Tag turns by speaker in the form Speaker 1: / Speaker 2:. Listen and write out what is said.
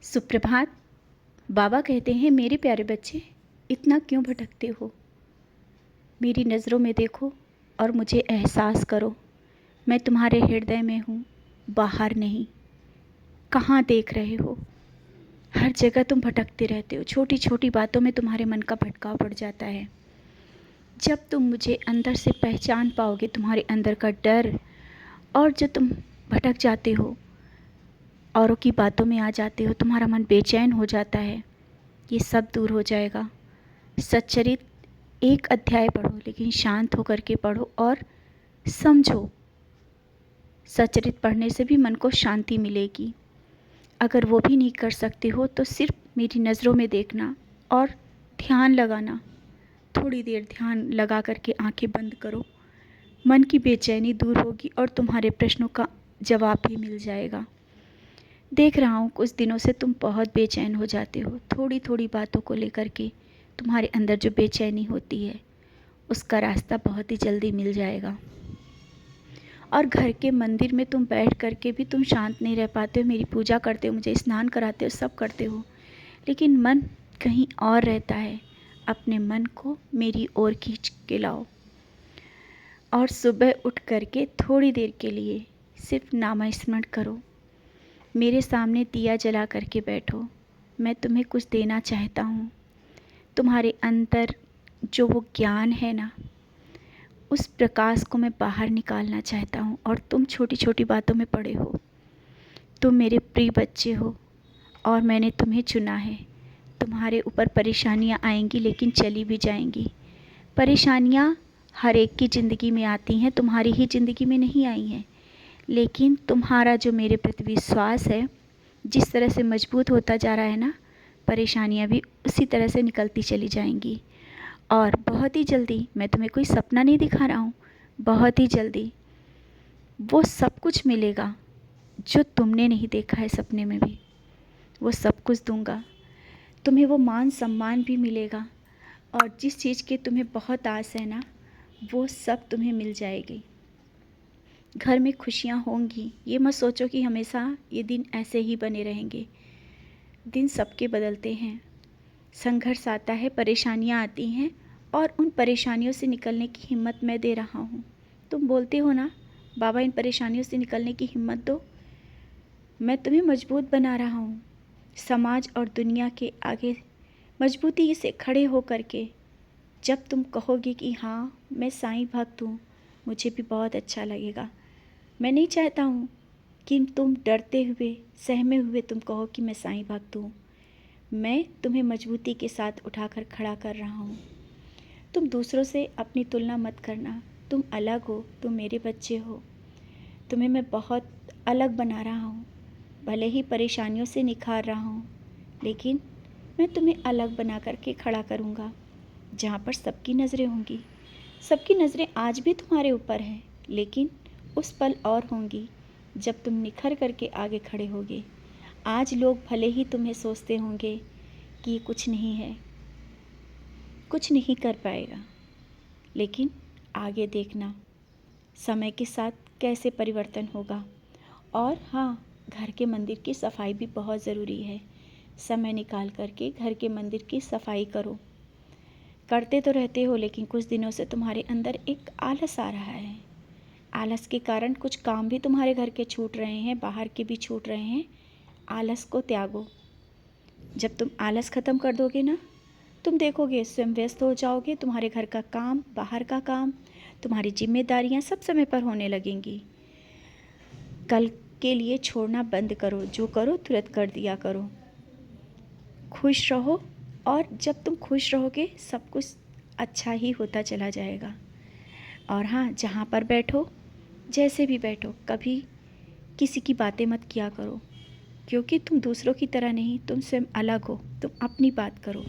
Speaker 1: सुप्रभात। बाबा कहते हैं, मेरे प्यारे बच्चे, इतना क्यों भटकते हो? मेरी नज़रों में देखो और मुझे एहसास करो। मैं तुम्हारे हृदय में हूँ, बाहर नहीं। कहाँ देख रहे हो? हर जगह तुम भटकते रहते हो। छोटी छोटी बातों में तुम्हारे मन का भटकाव बढ़ जाता है। जब तुम मुझे अंदर से पहचान पाओगे, तुम्हारे अंदर का डर और जो तुम भटक जाते हो, औरों की बातों में आ जाते हो, तुम्हारा मन बेचैन हो जाता है, ये सब दूर हो जाएगा। सच्चरित एक अध्याय पढ़ो, लेकिन शांत होकर के पढ़ो और समझो। सच्चरित पढ़ने से भी मन को शांति मिलेगी। अगर वो भी नहीं कर सकते हो तो सिर्फ मेरी नज़रों में देखना और ध्यान लगाना। थोड़ी देर ध्यान लगा करके आंखें बंद करो। मन की बेचैनी दूर होगी और तुम्हारे प्रश्नों का जवाब भी मिल जाएगा। देख रहा हूँ कुछ दिनों से तुम बहुत बेचैन हो जाते हो। थोड़ी थोड़ी बातों को लेकर के तुम्हारे अंदर जो बेचैनी होती है, उसका रास्ता बहुत ही जल्दी मिल जाएगा। और घर के मंदिर में तुम बैठ करके भी तुम शांत नहीं रह पाते हो। मेरी पूजा करते हो, मुझे स्नान कराते हो, सब करते हो, लेकिन मन कहीं और रहता है। अपने मन को मेरी ओर खींच के लाओ और सुबह उठ करके थोड़ी देर के लिए सिर्फ नामस्मरण करो। मेरे सामने दिया जला करके बैठो। मैं तुम्हें कुछ देना चाहता हूँ। तुम्हारे अंदर जो वो ज्ञान है ना, उस प्रकाश को मैं बाहर निकालना चाहता हूँ। और तुम छोटी छोटी बातों में पड़े हो। तुम मेरे प्रिय बच्चे हो और मैंने तुम्हें चुना है। तुम्हारे ऊपर परेशानियाँ आएंगी, लेकिन चली भी जाएंगी। परेशानियाँ हर एक की ज़िंदगी में आती हैं, तुम्हारी ही ज़िंदगी में नहीं आई हैं। लेकिन तुम्हारा जो मेरे प्रति विश्वास है, जिस तरह से मजबूत होता जा रहा है ना, परेशानियाँ भी उसी तरह से निकलती चली जाएंगी। और बहुत ही जल्दी, मैं तुम्हें कोई सपना नहीं दिखा रहा हूँ, बहुत ही जल्दी वो सब कुछ मिलेगा जो तुमने नहीं देखा है सपने में भी। वो सब कुछ दूंगा। तुम्हें वो मान सम्मान भी मिलेगा और जिस चीज़ की तुम्हें बहुत आस है ना, वो सब तुम्हें मिल जाएगी। घर में खुशियाँ होंगी। ये मत सोचो कि हमेशा ये दिन ऐसे ही बने रहेंगे। दिन सबके बदलते हैं। संघर्ष आता है, परेशानियाँ आती हैं, और उन परेशानियों से निकलने की हिम्मत मैं दे रहा हूँ। तुम बोलते हो ना, बाबा इन परेशानियों से निकलने की हिम्मत दो। मैं तुम्हें मजबूत बना रहा हूँ। समाज और दुनिया के आगे मजबूती से खड़े हो करके जब तुम कहोगे कि हाँ मैं साईं भक्त हूँ, मुझे भी बहुत अच्छा लगेगा। मैं नहीं चाहता हूँ कि तुम डरते हुए, सहमे हुए तुम कहो कि मैं साईं भक्त हूँ। मैं तुम्हें मजबूती के साथ उठाकर खड़ा कर रहा हूँ। तुम दूसरों से अपनी तुलना मत करना। तुम अलग हो, तुम मेरे बच्चे हो। तुम्हें मैं बहुत अलग बना रहा हूँ। भले ही परेशानियों से निखार रहा हूँ, लेकिन मैं तुम्हें अलग बना करके खड़ा करूँगा। जहाँ पर सबकी नज़रें होंगी, सबकी नज़रें आज भी तुम्हारे ऊपर हैं, लेकिन उस पल और होंगी जब तुम निखर करके आगे खड़े होगे। आज लोग भले ही तुम्हें सोचते होंगे कि ये कुछ नहीं है, कुछ नहीं कर पाएगा, लेकिन आगे देखना समय के साथ कैसे परिवर्तन होगा। और हाँ, घर के मंदिर की सफाई भी बहुत ज़रूरी है। समय निकाल करके घर के मंदिर की सफाई करो। करते तो रहते हो, लेकिन कुछ दिनों से तुम्हारे अंदर एक आलस आ रहा है। आलस के कारण कुछ काम भी तुम्हारे घर के छूट रहे हैं, बाहर के भी छूट रहे हैं। आलस को त्यागो। जब तुम आलस ख़त्म कर दोगे ना, तुम देखोगे स्वयं व्यस्त हो जाओगे। तुम्हारे घर का काम, बाहर का काम, तुम्हारी जिम्मेदारियां सब समय पर होने लगेंगी। कल के लिए छोड़ना बंद करो। जो करो तुरंत कर दिया करो। खुश रहो, और जब तुम खुश रहोगे सब कुछ अच्छा ही होता चला जाएगा। और हाँ, जहाँ पर बैठो, जैसे भी बैठो, कभी किसी की बातें मत किया करो, क्योंकि तुम दूसरों की तरह नहीं, तुम स्वयं अलग हो। तुम अपनी बात करो।